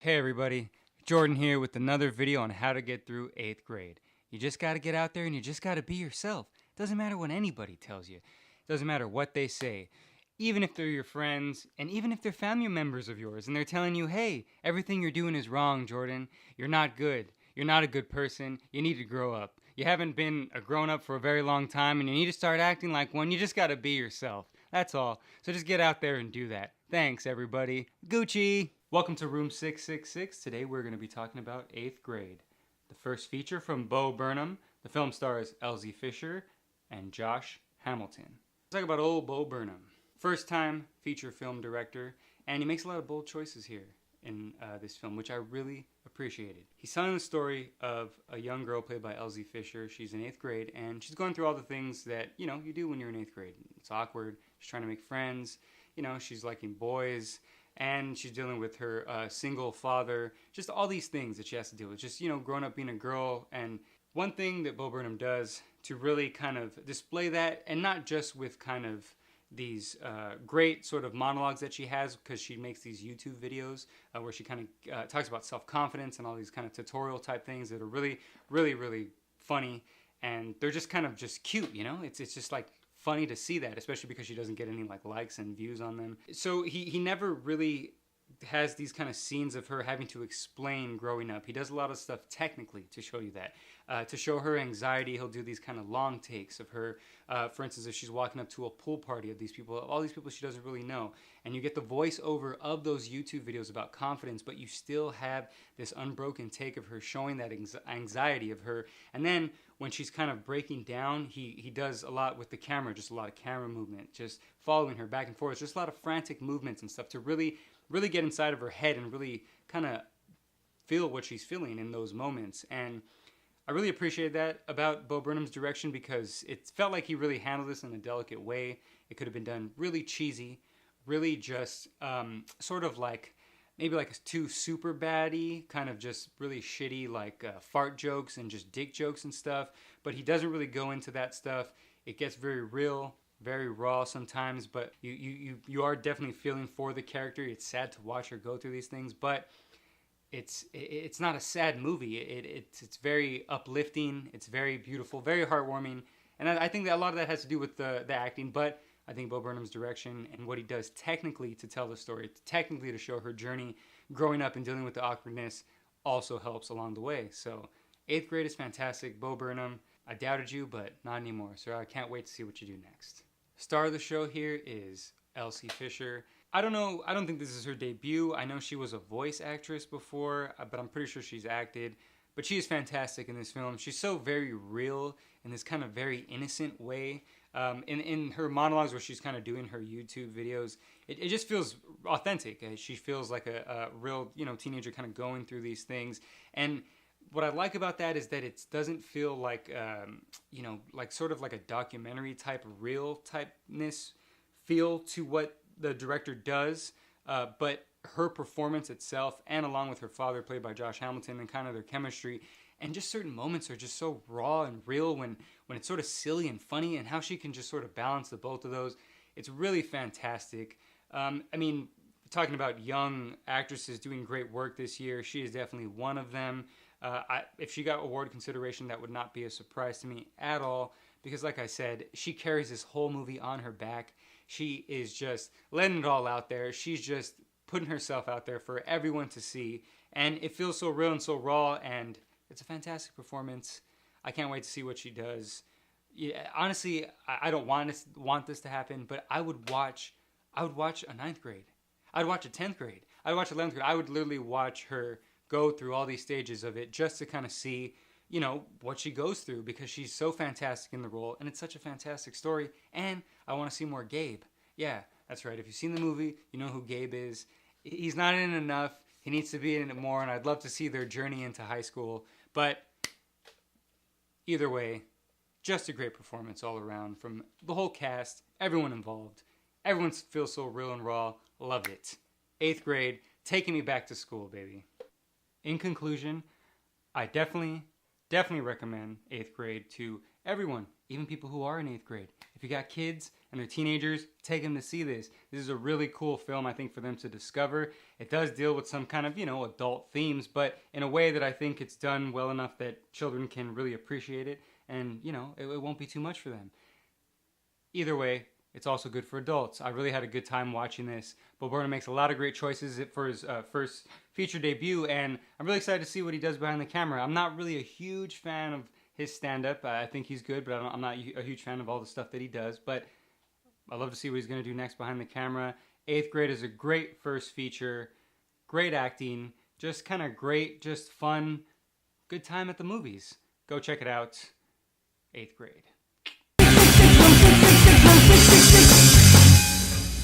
Hey everybody, Jordan here with another video on how to get through 8th grade. You just gotta get out there and you just gotta be yourself. It doesn't matter what anybody tells you. It doesn't matter what they say. Even if they're your friends, and even if they're family members of yours, and they're telling you, hey, everything you're doing is wrong, Jordan. You're not good. You're not a good person. You need to grow up. You haven't been a grown-up for a very long time, and you need to start acting like one. You just gotta be yourself. That's all. So just get out there and do that. Thanks, everybody. Gucci! Welcome to Room 666. Today we're going to be talking about 8th grade. The first feature from Bo Burnham. The film stars Elsie Fisher and Josh Hamilton. Let's talk about old Bo Burnham. First time feature film director, and he makes a lot of bold choices here in this film, which I really appreciated. He's telling the story of a young girl played by Elsie Fisher. She's in 8th grade, and she's going through all the things that, you do when you're in 8th grade. It's awkward. She's trying to make friends. She's liking boys. And she's dealing with her single father, just all these things that she has to deal with. Just, growing up being a girl. And one thing that Bo Burnham does to really kind of display that, and not just with kind of these great sort of monologues that she has, because she makes these YouTube videos where she kind of talks about self-confidence and all these kind of tutorial type things that are really, really, really funny. And they're just kind of just cute, It's just like funny to see that, especially because she doesn't get any likes and views on them. So he never really has these kind of scenes of her having to explain growing up. He does a lot of stuff technically to show you that. To show her anxiety, he'll do these kind of long takes of her. For instance, if she's walking up to a pool party of these people, all these people she doesn't really know, and you get the voiceover of those YouTube videos about confidence, but you still have this unbroken take of her showing that anxiety of her. And then when she's kind of breaking down, he does a lot with the camera, just a lot of camera movement, just following her back and forth, just a lot of frantic movements and stuff to really get inside of her head and really kind of feel what she's feeling in those moments. And I really appreciate that about Bo Burnham's direction, because it felt like he really handled this in a delicate way. It could have been done really cheesy, really just sort of like maybe like too super baddie, kind of just really shitty like fart jokes and just dick jokes and stuff. But he doesn't really go into that stuff. It gets very real, very raw sometimes, but you are definitely feeling for the character. It's sad to watch her go through these things, but it's not a sad movie. It's very uplifting. It's very beautiful, very heartwarming, and I think that a lot of that has to do with the acting. But I think Bo Burnham's direction and what he does technically to tell the story, technically to show her journey growing up and dealing with the awkwardness, also helps along the way. So 8th grade is fantastic. Bo Burnham, I doubted you, but not anymore. So I can't wait to see what you do next. Star of the show here is Elsie Fisher. I don't think this is her debut. I know she was a voice actress before, but I'm pretty sure she's acted. But she is fantastic in this film. She's so very real in this kind of very innocent way. In her monologues where she's kind of doing her YouTube videos, it just feels authentic. She feels like a real, teenager kind of going through these things. And what I like about that is that it doesn't feel like, like sort of like a documentary type, real typeness feel to what the director does, but her performance itself, and along with her father played by Josh Hamilton, and kind of their chemistry, and just certain moments are just so raw and real when it's sort of silly and funny, and how she can just sort of balance the both of those. It's really fantastic. Talking about young actresses doing great work this year, she is definitely one of them. If she got award consideration, that would not be a surprise to me at all, because like I said, she carries this whole movie on her back. She is just letting it all out there. She's just putting herself out there for everyone to see, and it feels so real and so raw, and it's a fantastic performance. I can't wait to see what she does. Yeah, honestly, I don't want this to happen, but I would watch a 9th grade. I'd watch a 10th grade. I'd watch 11th grade. I would literally watch her go through all these stages of it just to kind of see, what she goes through, because she's so fantastic in the role, and it's such a fantastic story, and I want to see more Gabe. Yeah, that's right. If you've seen the movie, you know who Gabe is. He's not in it enough. He needs to be in it more, and I'd love to see their journey into high school. But either way, just a great performance all around from the whole cast, everyone involved. Everyone feels so real and raw. Loved it. 8th grade, taking me back to school, baby. In conclusion, I definitely recommend 8th grade to everyone even people who are in 8th grade. If you got kids and they're teenagers, take them to see this. This is a really cool film, I think, for them to discover. It does deal with some kind of, adult themes, but in a way that I think it's done well enough that children can really appreciate it, and, it won't be too much for them. Either way, it's also good for adults. I really had a good time watching this. Bob Burnham makes a lot of great choices for his first feature debut, and I'm really excited to see what he does behind the camera. I'm not really a huge fan of his stand-up. I think he's good, but I'm not a huge fan of all the stuff that he does. But I love to see what he's going to do next behind the camera. 8th Grade is a great first feature. Great acting. Just kind of great, just fun, good time at the movies. Go check it out. 8th Grade.